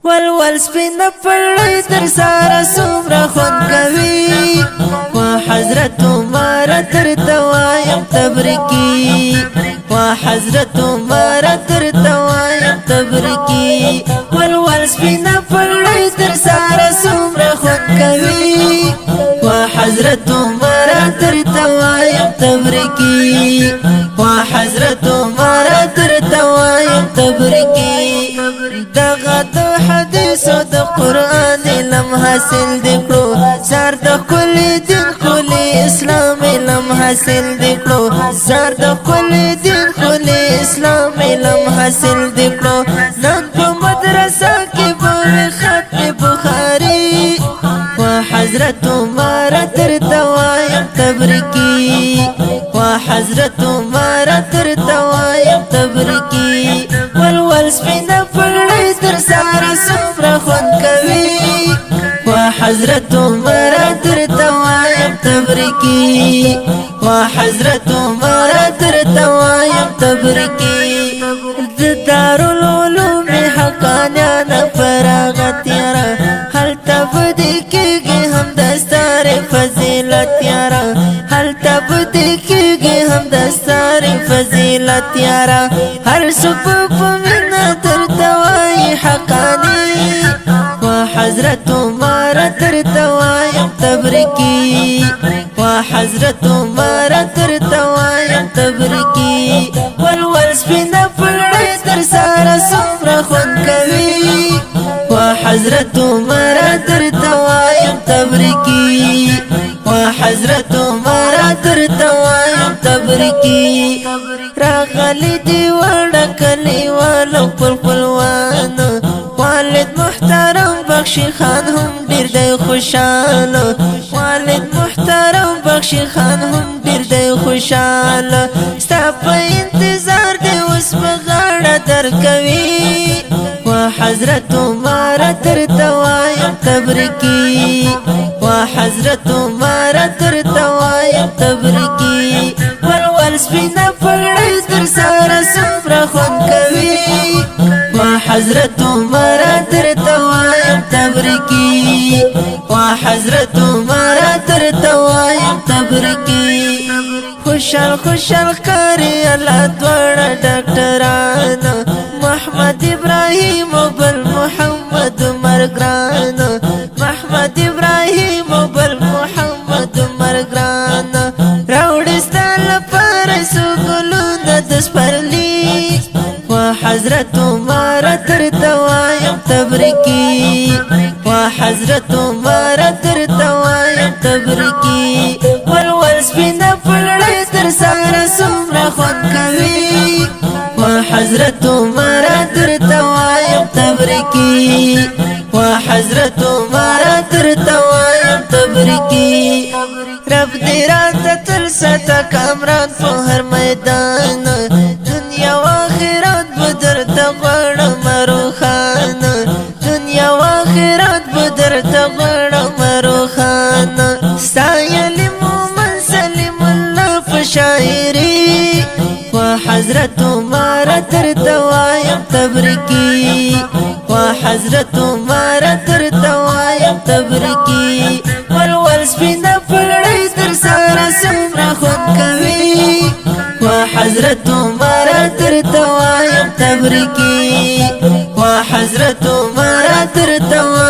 ول سپین پړی در سارا سمرا خون کوي وا حضرت عمر تر توایم تبرکی وا حضرت عمر تر توایم تبرکی ول سپین پړی در سارا سمرا خون کوي وا حضرت عمر تر توایم تبرکی وا حضرت عمر تر توایم تبرکی دغه حدیث او د قران علم حاصل دکړو سر د کل دین کل اسلام علم حاصل دکړو سر د کل دین کل اسلام علم حاصل دکړو نن په مدرسه کې په ختم بخاری وا حضرت عمر تر توایم تبرکی وا حضرت عمر تر توایم تبرکی ول سپین پړی در سارا سمرا خون کوي وا حضرت عمر تر توایم تبرکی وا حضرت عمر تر توایم تبرکی د دارالعلوم حقانیان فراغت یارا هل تبدی کېږي هم دستار فضیلت یارا هل تبدی کېږي هم دستار فضیلت یارا هر صبح منا تر توای حقانی وا حضرت عمر تر توایم تبرکی وا حضرت عمر تر توایم تبرکی ول سپین پړی در سارا سمرا خون کوي وا حضرت عمر تر توایم تبرکی وا حضرت عمر تر توایم تبرکی راغلی دی وړه کلیوالو خپلوان والد محترم بخشی خان هم ډیر دی خوشاله والد محترم بخشی خان هم ډیر دی خوشاله ستا په انتظار دی اوس په غاړه درکوي وا حضرت عمر تر توایم تبرکی وا حضرت عمر تر توایم تبرکی ول سپین پړی در سارا سمرا خون کوي وا حضرت عمر تر توایم تبرکی وا حضرت عمر تر توایم تبرکی خوشال خوشال کاری الله دوړه ډاکټران محمد ابراهیم او بل محمد مرګران محمد ابراهیم او بل محمد مرګران راوړی ستل پر سګلونه د سپرلی وا حضرت عمر تر توایم تبرکی وا حضرت عمر تر توایم تبرکی ول سپین پړی در سارا سمرا خون کوي وا حضرت عمر تر توایم تبرکی وا حضرت عمر تر توایم تبرکی رب دې راته تل ستا کامران په هر میدان دنیا و آخرت بدر ته غواړم روښان دنیا و آخرت بدر ته غواړم روښان ستا علم مومن سلیم الله په شاعري وا حضرت عمر تر توایم تبرکی وا حضرت عمر تر توایم تبرکی ول سپین پړی در سارا سمرا خون کوي وا حضرت عمر تر توایم تبرکی وا حضرت عمر تر توایم